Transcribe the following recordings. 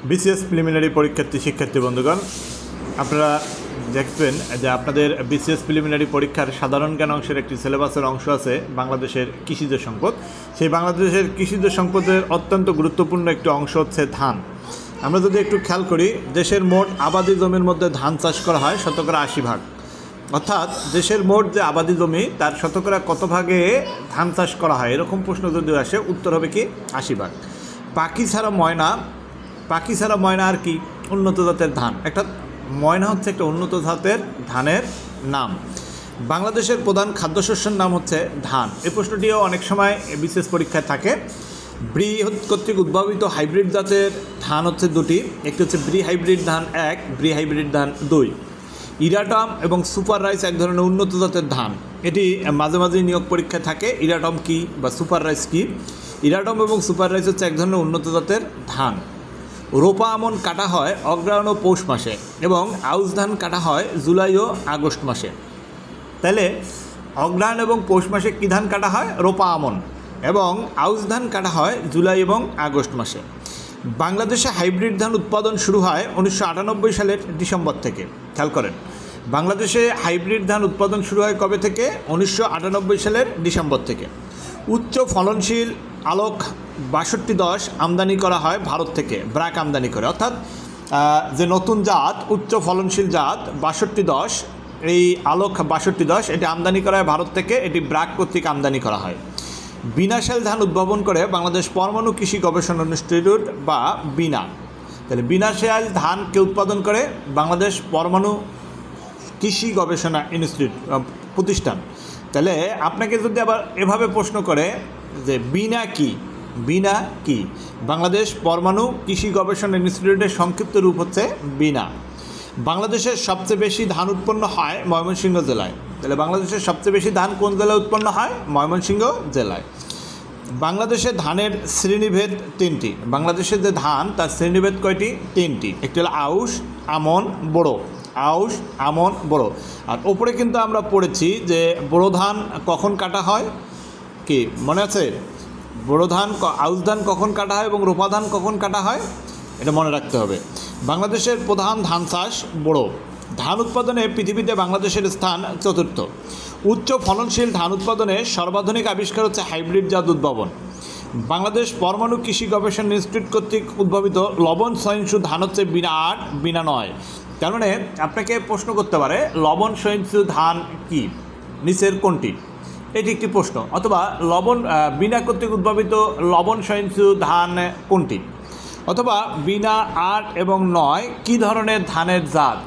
BCS preliminary পরীক্ষার্থী শিক্ষার্থী বন্ধুগণ, আপনারা দেখবেন যে আপনাদের বিসিএস প্রিলিমিনারি পরীক্ষার সাধারণ জ্ঞান অংশের একটি সিলেবাসের অংশ আছে বাংলাদেশের কৃষিজ সম্পদ। সেই বাংলাদেশের কৃষিজ সম্পদের অত্যন্ত গুরুত্বপূর্ণ একটি অংশ হচ্ছে ধান। আমরা যদি একটু খেয়াল করি, দেশের মোট আবাদি জমির মধ্যে ধান চাষ করা হয় শতকরা 80 ভাগ, অর্থাৎ দেশের মোট যে আবাদি জমি তার শতকরা কত ভাগে ধান চাষ করা হয়, এরকম প্রশ্ন যদি আসে উত্তর হবে কি 80 ভাগ। পাখি ছাড়া ময়না আর কি উন্নত জাতের ধান। একটা ময়না হচ্ছে একটা উন্নত জাতের ধানের নাম। বাংলাদেশের প্রধান খাদ্যশস্যের নাম হচ্ছে ধান। এই প্রশ্নটিও অনেক সময় বিশেষ পরীক্ষায় থাকে। ব্রি কর্তৃক উদ্ভাবিত হাইব্রিড জাতের ধান হচ্ছে দুটি, একটি হচ্ছে ব্রি হাইব্রিড ধান 1, ব্রি হাইব্রিড ধান 2। ইরাটম এবং সুপার রাইস এক ধরনের উন্নত জাতের ধান, এটি মাঝে মাঝেই নিয়োগ পরীক্ষায় থাকে। ইরাটম কি বা সুপার রাইস কি? ইরাটম এবং সুপার রাইস হচ্ছে এক ধরনের উন্নত জাতের ধান। রোপা আমন কাটা হয় অগ্রহায়ণ ও পৌষ মাসে এবং আউশ ধান কাটা হয় জুলাই ও আগস্ট মাসে। তাহলে অগ্রহায়ণ এবং পৌষ মাসে কী ধান কাটা হয়? রোপা আমন। এবং আউশ ধান কাটা হয় জুলাই এবং আগস্ট মাসে। বাংলাদেশে হাইব্রিড ধান উৎপাদন শুরু হয় 1998 সালের ডিসেম্বর থেকে। খেয়াল করেন, বাংলাদেশে হাইব্রিড ধান উৎপাদন শুরু হয় কবে থেকে? 1998 সালের ডিসেম্বর থেকে। উচ্চ ফলনশীল আলোক 6210 আমদানি করা হয় ভারত থেকে, ব্র্যাক আমদানি করে। অর্থাৎ যে নতুন জাত উচ্চ ফলনশীল জাত 6210, এই আলোক 6210 এটি আমদানি করা হয় ভারত থেকে, এটি ব্র্যাক কর্তৃক আমদানি করা হয়। বিনাশাল ধান উদ্ভাবন করে বাংলাদেশ পরমাণু কৃষি গবেষণা ইনস্টিটিউট বা বিনা। তাহলে বিনাশাল ধানকে উৎপাদন করে বাংলাদেশ পরমাণু কৃষি গবেষণা ইনস্টিটিউট প্রতিষ্ঠান। তাহলে আপনাকে যদি আবার এভাবে প্রশ্ন করে যে বিনা কি, বাংলাদেশ পরমাণু কৃষি গবেষণা ইনস্টিটিউটের সংক্ষিপ্ত রূপ হচ্ছে বিনা। বাংলাদেশের সবচেয়ে বেশি ধান উৎপন্ন হয় ময়মনসিংহ জেলায়। তাহলে বাংলাদেশের সবচেয়ে বেশি ধান কোন জেলায় উৎপন্ন হয়? ময়মনসিংহ জেলায়। বাংলাদেশের ধানের শ্রেণীভেদ 3টি। বাংলাদেশের যে ধান তার শ্রেণীভেদ কয়টি? 3টি। একটি হলো আউশ, আমন, বোরো। আউশ, আমন, বোরো। আর ওপরে কিন্তু আমরা পড়েছি যে বোরো ধান কখন কাটা হয়, কি মনে আছে? বোরো ধান, আউশ ধান কখন কাটা হয় এবং রোপা ধান কখন কাটা হয়, এটা মনে রাখতে হবে। বাংলাদেশের প্রধান ধান চাষ বোরো। ধান উৎপাদনে পৃথিবীতে বাংলাদেশের স্থান 4র্থ। উচ্চ ফলনশীল ধান উৎপাদনে সর্বাধুনিক আবিষ্কার হচ্ছে হাইব্রিড জাত উদ্ভাবন। বাংলাদেশ পরমাণু কৃষি গবেষণা ইনস্টিটিউট কর্তৃক উদ্ভাবিত লবণ সহিষ্ণু ধান হচ্ছে বিনা 8, বিনা 9। তার মানে আপনাকে প্রশ্ন করতে পারে লবণ সহিষ্ণু ধান কি, নিচের কোনটি? এটি একটি প্রশ্ন। অথবা বিনা কর্তৃক উদ্ভাবিত লবণ সহিষ্ণু ধান কোনটি? অথবা বিনা 8 এবং 9 কী ধরনের ধানের জাত?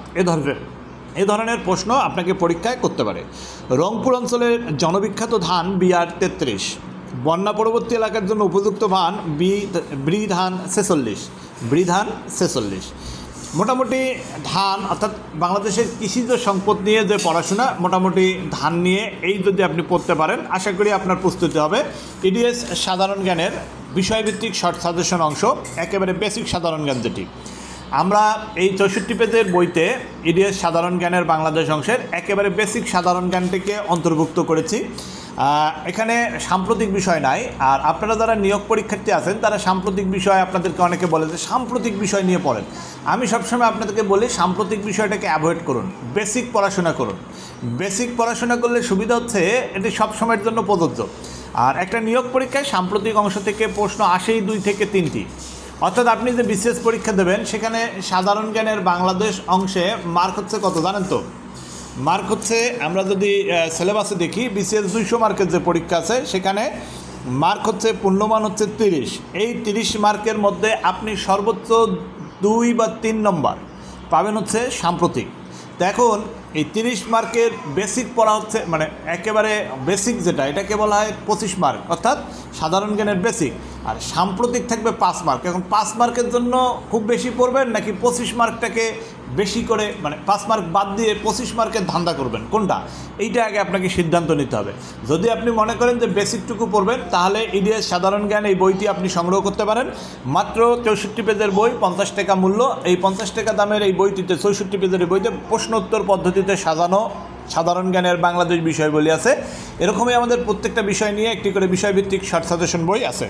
এ ধরনের প্রশ্ন আপনাকে পরীক্ষায় করতে পারে। রংপুর অঞ্চলের জনবিখ্যাত ধান BR 33। বন্যা পরবর্তী এলাকার জন্য উপযুক্ত ধান ব্রি ধান 46। মোটামুটি ধান অর্থাৎ বাংলাদেশের কৃষিজ সম্পদ নিয়ে যে পড়াশোনা, মোটামুটি ধান নিয়ে এই যদি আপনি পড়তে পারেন, আশা করি আপনার প্রস্তুতি হবে। ইডিএস সাধারণ জ্ঞানের বিষয়ভিত্তিক শর্ট সাজেশন অংশ, একেবারে বেসিক সাধারণ জ্ঞান যেটি আমরা এই 64 পেজের বইতে ইডিএস সাধারণ জ্ঞানের বাংলাদেশ অংশের একেবারে বেসিক সাধারণ জ্ঞানটিকে অন্তর্ভুক্ত করেছি। এখানে সাম্প্রতিক বিষয় নাই। আর আপনারা যারা নিয়োগ পরীক্ষার্থী আছেন তারা সাম্প্রতিক বিষয়, আপনাদেরকে অনেকে বলে যে সাম্প্রতিক বিষয় নিয়ে পড়েন। আমি সবসময় আপনাদেরকে বলি সাম্প্রতিক বিষয়টাকে অ্যাভয়েড করুন, বেসিক পড়াশোনা করুন। বেসিক পড়াশোনা করলে সুবিধা হচ্ছে এটি সবসময়ের জন্য প্রযোজ্য। আর একটা নিয়োগ পরীক্ষায় সাম্প্রতিক অংশ থেকে প্রশ্ন আসেই 2 থেকে 3টি। অর্থাৎ আপনি যে বিসিএস পরীক্ষা দেবেন সেখানে সাধারণ জ্ঞানের বাংলাদেশ অংশে মার্ক হচ্ছে কত জানেন তো? মার্ক হচ্ছে, আমরা যদি সিলেবাসে দেখি, বিসিএস 200 মার্কের যে পরীক্ষা আছে সেখানে মার্ক হচ্ছে পূর্ণমান হচ্ছে 30। এই 30 মার্কের মধ্যে আপনি সর্বোচ্চ 2 বা 3 নম্বর পাবেন হচ্ছে সাম্প্রতিক। তো এখন এই 30 মার্কের বেসিক পড়া হচ্ছে, মানে একেবারে বেসিক যেটা, এটাকে বলা হয় 25 মার্ক, অর্থাৎ সাধারণ জ্ঞানের বেসিক। আর সাম্প্রতিক থাকবে 5 মার্ক। এখন 5 মার্কের জন্য খুব বেশি পড়বেন নাকি 25 মার্কটাকে বেশি করে, মানে 5 মার্ক বাদ দিয়ে 25 মার্কের ধান্দা করবেন, কোনটা? এইটা আগে আপনাকে সিদ্ধান্ত নিতে হবে। যদি আপনি মনে করেন যে বেসিকটুকু পড়বেন, তাহলে ইডিএস সাধারণ জ্ঞান এই বইটি আপনি সংগ্রহ করতে পারেন। মাত্র 64 পেজের বই, 50 টাকা মূল্য। এই 50 টাকা দামের এই বইটিতে, 64 পেজের এই বইতে প্রশ্ন উত্তর পদ্ধতিতে সাজানো সাধারণ জ্ঞানের বাংলাদেশ বিষয়গুলি আছে। এরকমই আমাদের প্রত্যেকটা বিষয় নিয়ে একটি করে বিষয়ভিত্তিক শর্ট সাজেশন বই আছে।